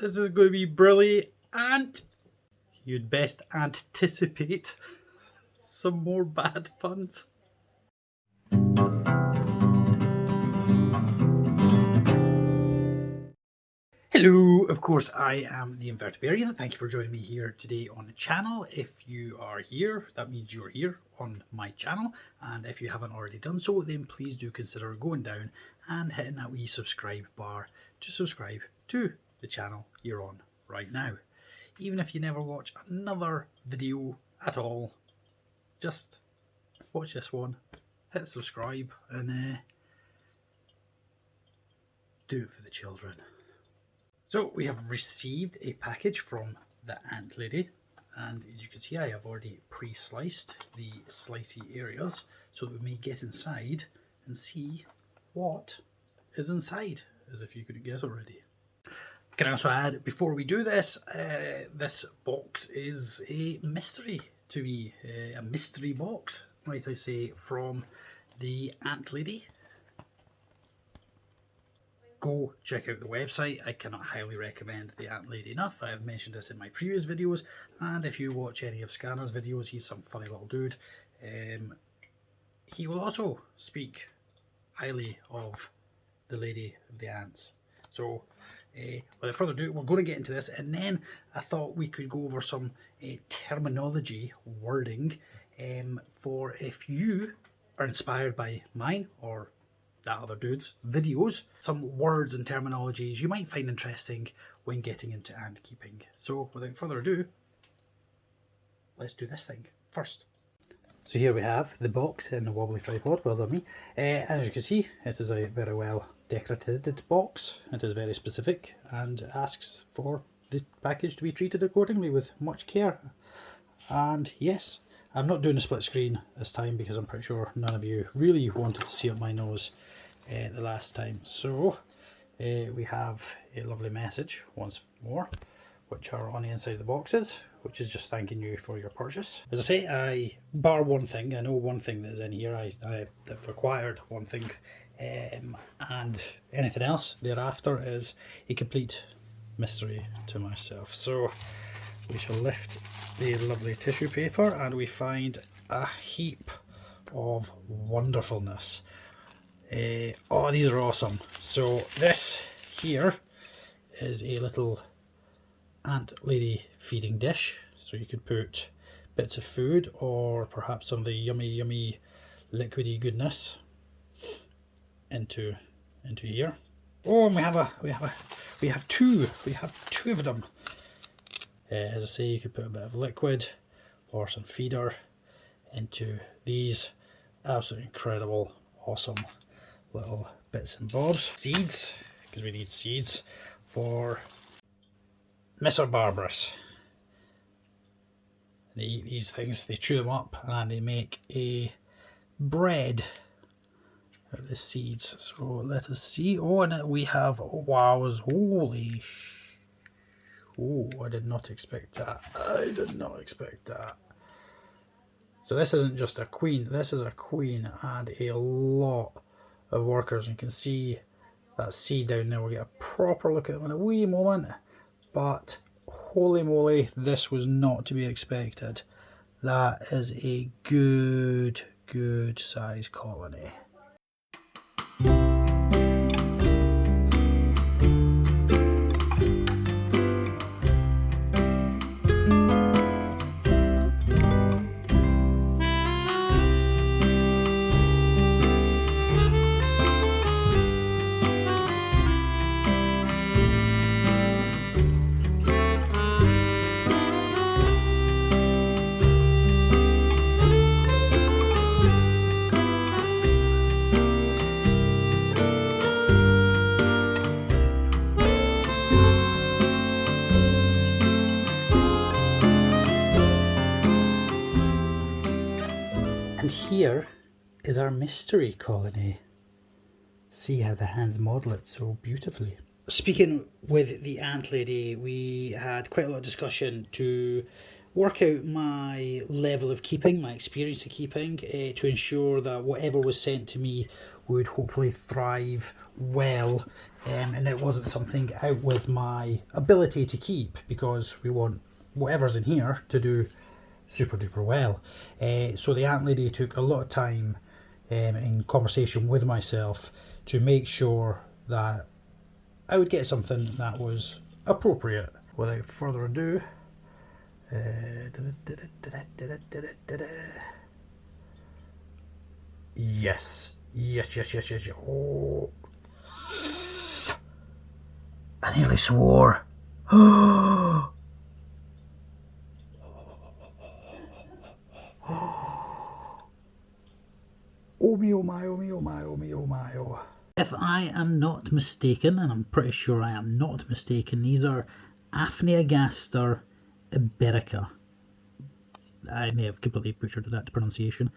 This is going to be brilliant. You'd best anticipate some more bad puns. Hello, of course I am the Invertebrarian. Thank you for joining me here today on the channel. If you are here, that means you're here on my channel, and if you haven't already done so, then please do consider going down and hitting that wee subscribe bar to subscribe to the channel you're on right now. Even if you never watch another video at all, just watch this one, hit subscribe, and do it for the children. So we have received a package from the ant lady, and as you can see I have already pre-sliced the slicey areas so that we may get inside and see what is inside, as if you could guess already. Can I also add, before we do this, this box is a mystery to me, a mystery box, might I say, from the ant lady. Go check out the website. I cannot highly recommend the ant lady enough. I have mentioned this in my previous videos, and if you watch any of Scanner's videos, he's some funny little dude. He will also speak highly of the lady of the ants. So without further ado, we're going to get into this, and then I thought we could go over some terminology wording for if you are inspired by mine or that other dude's videos, some words and terminologies you might find interesting when getting into ant keeping. So without further ado, let's do this thing first. So here we have the box in the wobbly tripod, well done me. As you can see, it is a very well decorated box. It is very specific and asks for the package to be treated accordingly with much care. And yes, I'm not doing a split screen this time because I'm pretty sure none of you really wanted to see up my nose the last time. So we have a lovely message once more, which are on the inside of the boxes, which is just thanking you for your purchase. As I say, I bar one thing. I know one thing that is in here. I've acquired one thing, and anything else thereafter is a complete mystery to myself. So we shall lift the lovely tissue paper and we find a heap of wonderfulness. Oh, these are awesome. So this here is a little ant lady feeding dish. So you could put bits of food or perhaps some of the yummy liquidy goodness into here. Oh, and we have two of them. As I say, you could put a bit of liquid or some feeder into these absolutely incredible, awesome little bits and bobs. Seeds, because we need seeds for Mr. Barbarous. They eat these things, they chew them up, and they make a bread out of the seeds. So let us see. Oh, and we have, wow, holy oh, I did not expect that. I did not expect that. So this isn't just a queen, this is a queen and a lot of workers. You can see that seed down there. We'll get a proper look at them in a wee moment. But holy moly, this was not to be expected. That is a good size colony. And here is our mystery colony. See how the hands model it so beautifully. Speaking with the ant lady, we had quite a lot of discussion to work out my level of keeping, my experience of keeping, to ensure that whatever was sent to me would hopefully thrive well, and it wasn't something out with my ability to keep, because we want whatever's in here to do super duper well. So the ant lady took a lot of time in conversation with myself to make sure that I would get something that was appropriate. Without further ado, yes. Oh, I nearly swore. Oh me, oh my, oh me, oh my, oh me, oh my, oh. If I am not mistaken, and I'm pretty sure I am not mistaken, these are Aphaneogaster iberica. I may have completely butchered that pronunciation.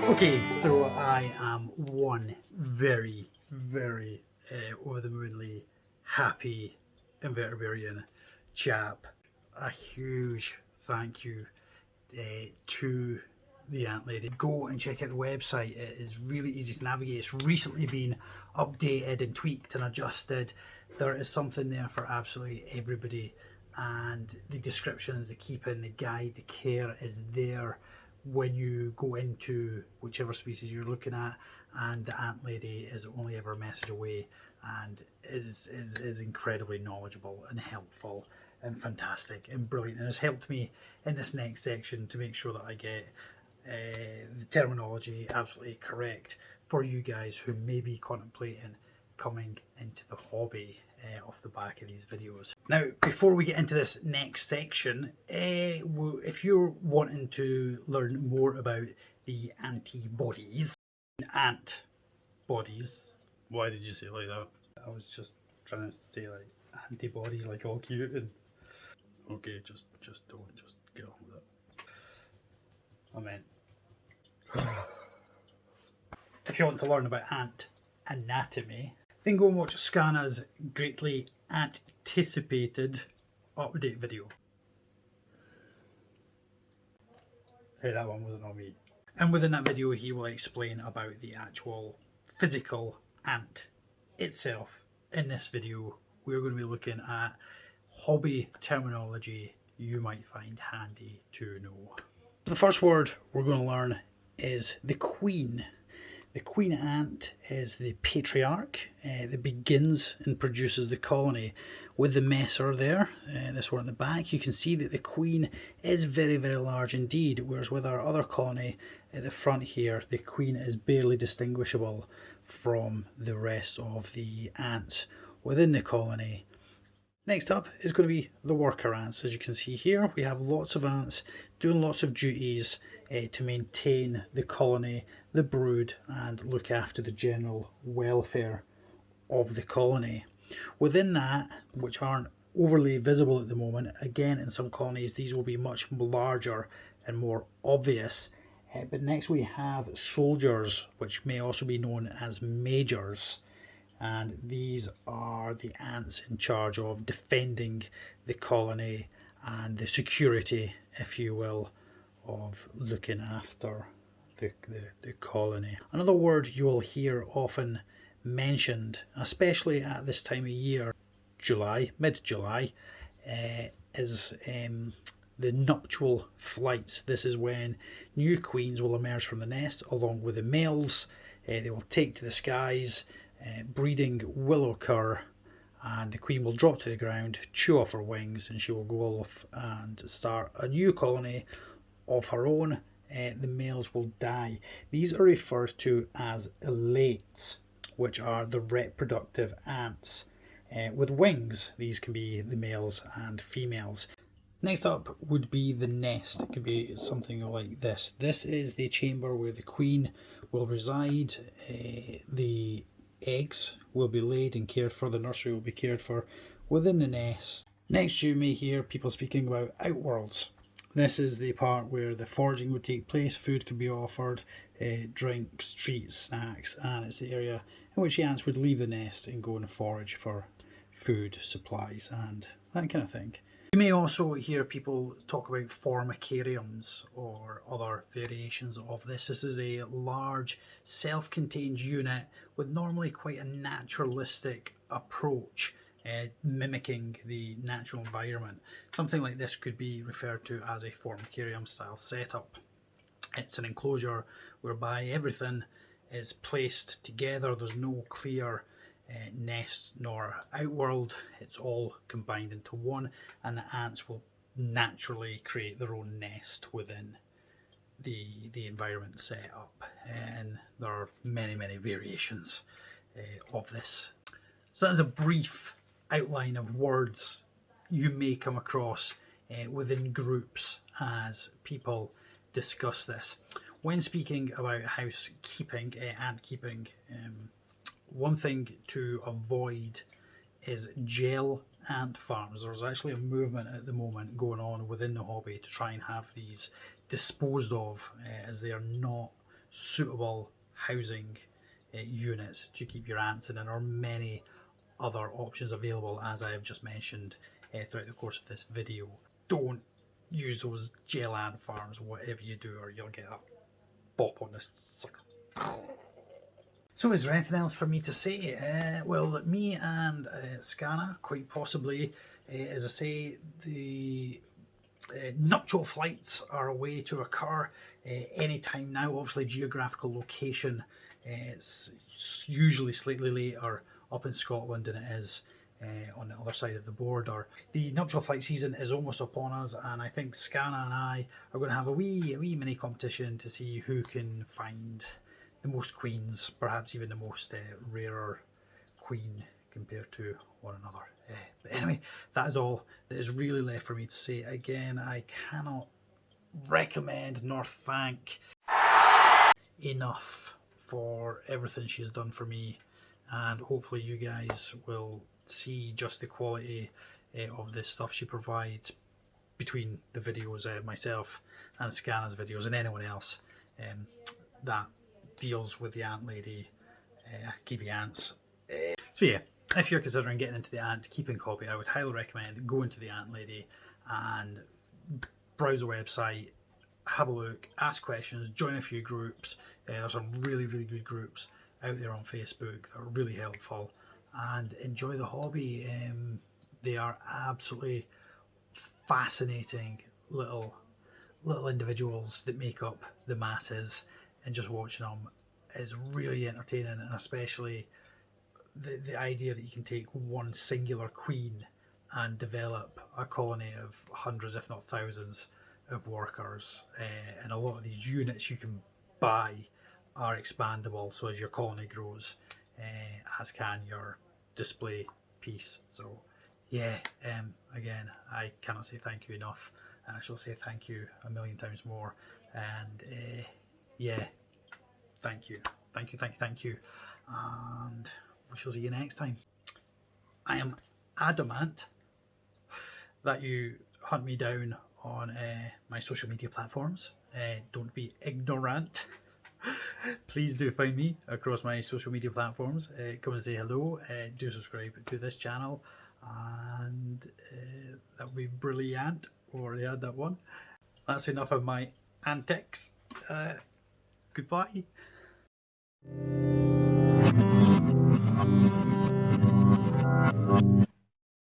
Okay, so I am one very, very over the moonly happy invertebrarian chap. A huge thank you to the ant lady. Go and check out the website. It is really easy to navigate. It's recently been updated and tweaked and adjusted. There is something there for absolutely everybody, and the descriptions, the keeping, the guide, the care is there when you go into whichever species you're looking at, and the ant lady is only ever a message away, and is incredibly knowledgeable and helpful and fantastic and brilliant, and has helped me in this next section to make sure that I get the terminology absolutely correct for you guys who may be contemplating coming into the hobby off the back of these videos. Now, before we get into this next section, if you're wanting to learn more about the antibodies, ant bodies, why did you say it like that? I was just trying to say like antibodies, like all cute, and okay, just don't, just get on with it. I meant, if you want to learn about ant anatomy, then go and watch Scanna's greatly anticipated update video. Hey, that one wasn't on me. And within that video, he will explain about the actual physical ant itself. In this video, we're going to be looking at hobby terminology you might find handy to know. The first word we're going to learn is the queen. The queen ant is the patriarch that begins and produces the colony. With the messer there, this one at the back, you can see that the queen is very, very large indeed, whereas with our other colony at the front here, the queen is barely distinguishable from the rest of the ants within the colony. Next up is going to be the worker ants. As you can see here, we have lots of ants doing lots of duties to maintain the colony, the brood, and look after the general welfare of the colony. Within that, which aren't overly visible at the moment, again in some colonies these will be much larger and more obvious. But next we have soldiers, which may also be known as majors. And these are the ants in charge of defending the colony and the security, if you will, of looking after the colony. Another word you will hear often mentioned, especially at this time of year, July, mid-July, is the nuptial flights. This is when new queens will emerge from the nest along with the males. They will take to the skies, breeding will occur, and the queen will drop to the ground, chew off her wings, and she will go off and start a new colony of her own. The males will die. These are referred to as elates, which are the reproductive ants with wings. These can be the males and females. Next up would be the nest. It could be something like this. This is the chamber where the queen will reside. The eggs will be laid and cared for. The nursery will be cared for within the nest. Next, you may hear people speaking about outworlds. This is the part where the foraging would take place, food could be offered, drinks, treats, snacks, and it's the area in which the ants would leave the nest and go and forage for food, supplies, and that kind of thing. You may also hear people talk about formicariums or other variations of this. This is a large self-contained unit with normally quite a naturalistic approach, mimicking the natural environment. Something like this could be referred to as a formicarium style setup. It's an enclosure whereby everything is placed together. There's no clear nest nor outworld. It's all combined into one, and the ants will naturally create their own nest within the environment set up, and there are many variations of this. So that's a brief outline of words you may come across within groups as people discuss this. When speaking about housekeeping, ant keeping, one thing to avoid is gel ant farms. There's actually a movement at the moment going on within the hobby to try and have these disposed of, as they are not suitable housing units to keep your ants in, and there are many other options available, as I have just mentioned throughout the course of this video. Don't use those gel ant farms, whatever you do, or you'll get a bop on this sucker. So is there anything else for me to say? Well, me and Scanna, quite possibly, as I say, the nuptial flights are a way to occur anytime now. Obviously, geographical location, it's usually slightly later up in Scotland than it is on the other side of the border. The nuptial flight season is almost upon us, and I think Scanna and I are going to have a wee mini competition to see who can find the most queens, perhaps even the most rarer queen compared to one another. But anyway, that is all that is really left for me to say. Again, I cannot recommend nor thank enough for everything she has done for me, and hopefully you guys will see just the quality of this stuff she provides between the videos, myself and Scanna's videos, and anyone else that deals with the ant lady keeping ants. So yeah, if you're considering getting into the ant keeping hobby, I would highly recommend going to the ant lady and browse the website, have a look, ask questions, join a few groups. There's some really good groups out there on Facebook that are really helpful, and enjoy the hobby. They are absolutely fascinating little individuals that make up the masses, and just watching them is really entertaining, and especially the idea that you can take one singular queen and develop a colony of hundreds if not thousands of workers, and a lot of these units you can buy are expandable, so as your colony grows, as can your display piece. So yeah, again, I cannot say thank you enough, and I shall say thank you a million times more. And yeah, thank you, and we shall see you next time. I am adamant that you hunt me down on my social media platforms. Don't be ignorant. Please do find me across my social media platforms. Come and say hello. Do subscribe to this channel, and that would be brilliant. Already had that one. That's enough of my antics. Goodbye.